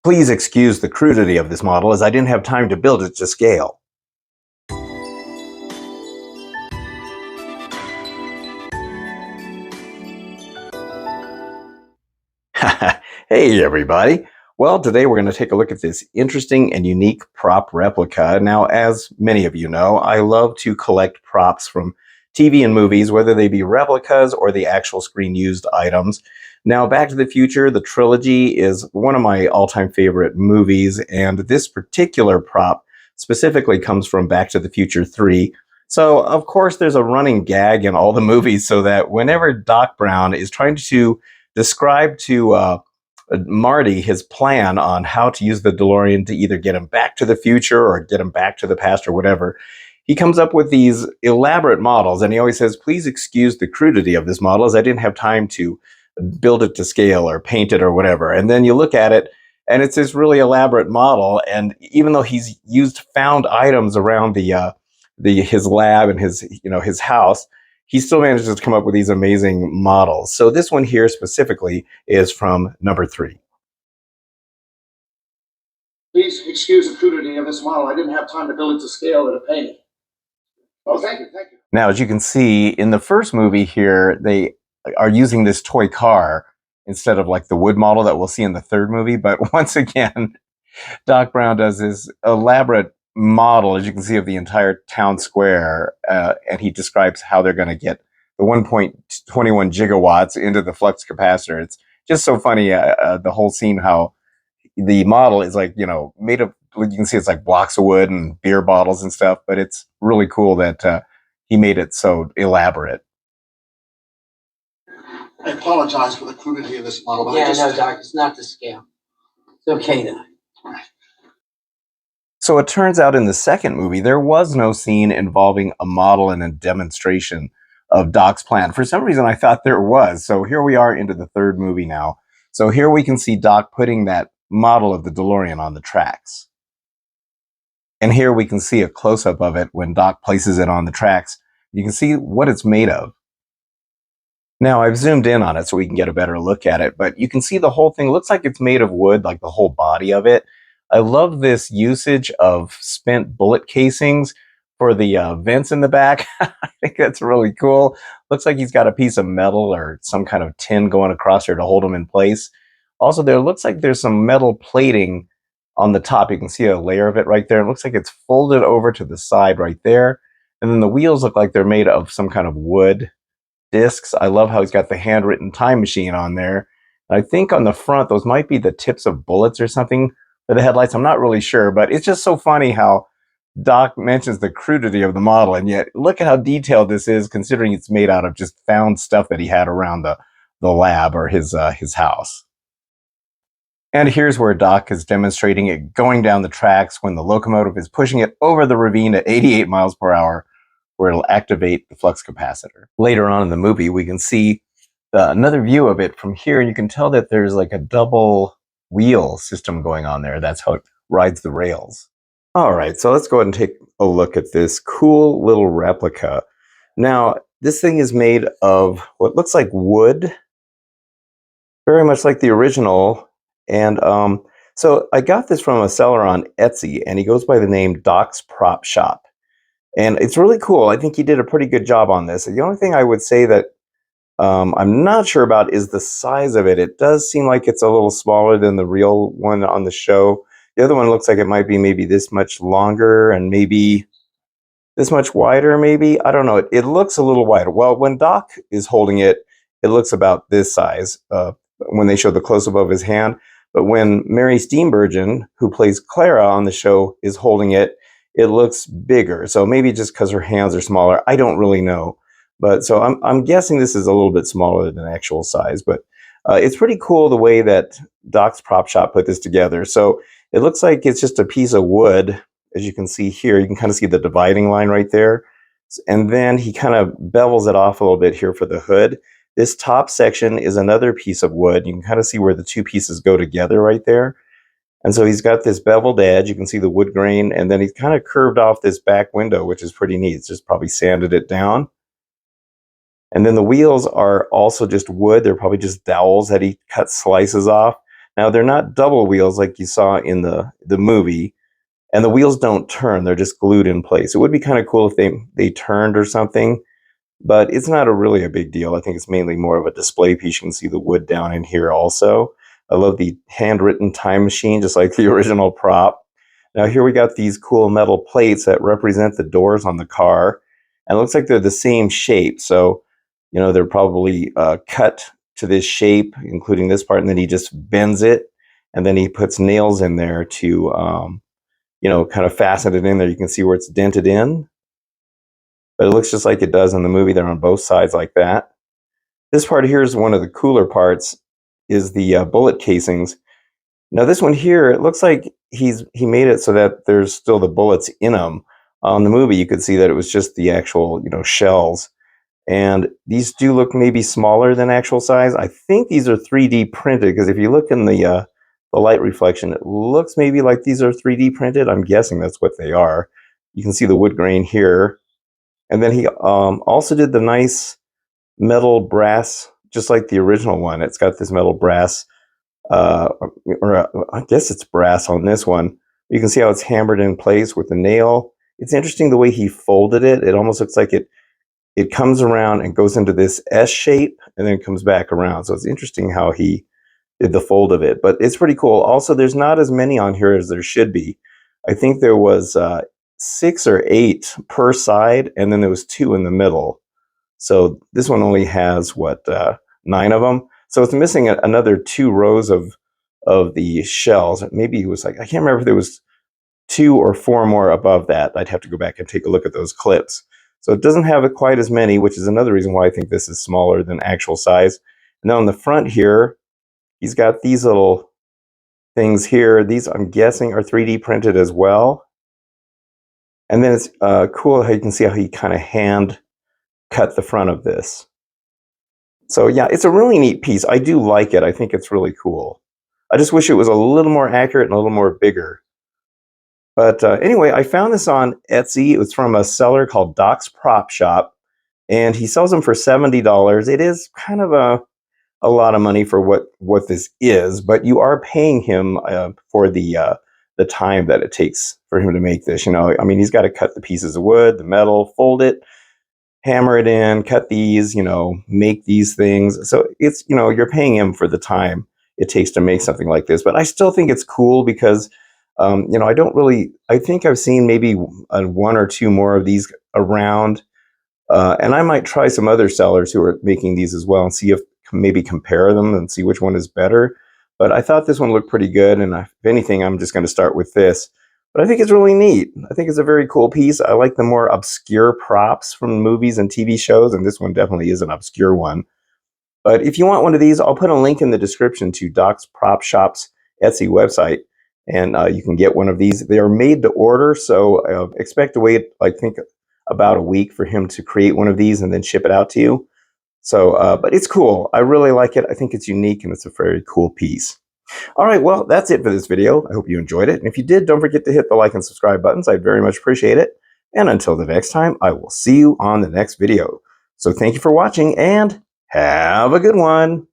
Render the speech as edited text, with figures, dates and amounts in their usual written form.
Please excuse the crudity of this model as I didn't have time to build it to scale. Hey everybody. Well, today we're going to take a look at this interesting and unique prop replica. Now, as many of you know, I love to collect props from TV and movies, whether they be replicas or the actual screen used items. Now, Back to the Future, the trilogy, is one of my all-time favorite movies, and this particular prop specifically comes from Back to the Future 3. So, of course, there's a running gag in all the movies so that whenever Doc Brown is trying to describe to Marty his plan on how to use the DeLorean to either get him back to the future or get him back to the past or whatever, he comes up with these elaborate models, and he always says, please excuse the crudity of this model as I didn't have time to build it to scale or paint it or whatever. And then you look at it, and it's this really elaborate model, and even though he's used found items around his lab and his house, he still manages to come up with these amazing models. So this one here specifically is from number 3. Please excuse the crudity of this model. I didn't have time to build it to scale or to paint it. Oh, thank you. Now, as you can see, in the first movie here, they are using this toy car instead of like the wood model that we'll see in the third movie. But once again, Doc Brown does this elaborate model, as you can see, of the entire town square, and he describes how they're going to get the 1.21 gigawatts into the flux capacitor. It's just so funny, the whole scene, how the model is like, made of, you can see it's like blocks of wood and beer bottles and stuff, but it's really cool that he made it so elaborate. I apologize for the crudity of this model. But no, Doc, it's not to scale. It's okay, Doc. So it turns out in the second movie, there was no scene involving a model and a demonstration of Doc's plan. For some reason, I thought there was. So here we are into the third movie now. So here we can see Doc putting that model of the DeLorean on the tracks. And here we can see a close-up of it when Doc places it on the tracks. You can see what it's made of. Now, I've zoomed in on it so we can get a better look at it, but you can see the whole thing looks like it's made of wood, like the whole body of it. I love this usage of spent bullet casings for the vents in the back. I think that's really cool. Looks like he's got a piece of metal or some kind of tin going across here to hold him in place. Also, there looks like there's some metal plating on the top. You can see a layer of it right there. It looks like it's folded over to the side right there. And then the wheels look like they're made of some kind of wood discs. I love how he's got the handwritten time machine on there. And I think on the front, those might be the tips of bullets or something for the headlights. I'm not really sure, but it's just so funny how Doc mentions the crudity of the model, and yet look at how detailed this is, considering it's made out of just found stuff that he had around the lab or his house. And here's where Doc is demonstrating it going down the tracks when the locomotive is pushing it over the ravine at 88 miles per hour, where it'll activate the flux capacitor. Later on in the movie, we can see another view of it from here, and you can tell that there's like a double wheel system going on there. That's how it rides the rails. All right, so let's go ahead and take a look at this cool little replica. Now, this thing is made of what looks like wood, very much like the original. And so I got this from a seller on Etsy, and he goes by the name Doc's Prop Shop. And it's really cool. I think he did a pretty good job on this. The only thing I would say that I'm not sure about is the size of it. It does seem like it's a little smaller than the real one on the show. The other one looks like it might be maybe this much longer and maybe this much wider, maybe. I don't know. It looks a little wider. Well, when Doc is holding it, it looks about this size when they show the close-up of his hand. But when Mary Steenburgen, who plays Clara on the show, is holding it, it looks bigger. So maybe just because her hands are smaller. I don't really know. But so I'm guessing this is a little bit smaller than actual size, but it's pretty cool the way that Doc's Prop Shop put this together. So it looks like it's just a piece of wood, as you can see here. You can kind of see the dividing line right there. And then he kind of bevels it off a little bit here for the hood. This top section is another piece of wood. You can kind of see where the two pieces go together right there. And so he's got this beveled edge. You can see the wood grain, and then he's kind of curved off this back window, which is pretty neat. It's just probably sanded it down. And then the wheels are also just wood. They're probably just dowels that he cut slices off. Now, they're not double wheels like you saw in the movie, and the wheels don't turn. They're just glued in place. It would be kind of cool if they turned or something, but it's not really a big deal. I think it's mainly more of a display piece. You can see the wood down in here also. I love the handwritten time machine, just like the original prop. Now here we got these cool metal plates that represent the doors on the car. And it looks like they're the same shape. So, you know, they're probably cut to this shape, including this part, and then he just bends it. And then he puts nails in there to, you know, kind of fasten it in there. You can see where it's dented in. But it looks just like it does in the movie. They're on both sides like that. This part here is one of the cooler parts, is the bullet casings. Now this one here, it looks like he made it so that there's still the bullets in them. On the movie, you could see that it was just the actual, you know, shells. And these do look maybe smaller than actual size. I think these are 3D printed, because if you look in the light reflection, it looks maybe like these are 3D printed. I'm guessing that's what they are. You can see the wood grain here. And then he also did the nice metal brass, just like the original one. It's got this metal brass, or I guess it's brass on this one. You can see how it's hammered in place with the nail. It's interesting the way he folded it. It almost looks like it comes around and goes into this S shape and then comes back around. So it's interesting how he did the fold of it, but it's pretty cool. Also, there's not as many on here as there should be. I think there was 6 or 8 per side, and then there was 2 in the middle. So this one only has, what, 9 of them? So it's missing another 2 rows of the shells. Maybe it was like, I can't remember if there was 2 or 4 more above that. I'd have to go back and take a look at those clips. So it doesn't have quite as many, which is another reason why I think this is smaller than actual size. And then on the front here, he's got these little things here. These, I'm guessing, are 3D printed as well. And then it's cool how you can see how he kind of hand cut the front of this. So yeah, it's a really neat piece. I do like it. I think it's really cool. I just wish it was a little more accurate and a little more bigger. But anyway, I found this on Etsy. It was from a seller called Doc's Prop Shop, and he sells them for $70. It is kind of a lot of money for what this is, but you are paying him for the time that it takes for him to make this. You know, I mean, he's got to cut the pieces of wood, the metal, fold it, hammer it in, cut these, you know, make these things. So it's, you know, you're paying him for the time it takes to make something like this. But I still think it's cool because, you know, I think I've seen maybe 1 or 2 more of these around. And I might try some other sellers who are making these as well and see if maybe compare them and see which one is better. But I thought this one looked pretty good. And if anything, I'm just going to start with this. But I think it's really neat. I think it's a very cool piece. I like the more obscure props from movies and TV shows, and this one definitely is an obscure one. But if you want one of these, I'll put a link in the description to Doc's Prop Shop's Etsy website, and you can get one of these. They are made to order, so expect to wait, I think, about a week for him to create one of these and then ship it out to you. So, but it's cool. I really like it. I think it's unique, and it's a very cool piece. All right, well, that's it for this video. I hope you enjoyed it. And if you did, don't forget to hit the like and subscribe buttons. I'd very much appreciate it. And until the next time, I will see you on the next video. So thank you for watching, and have a good one.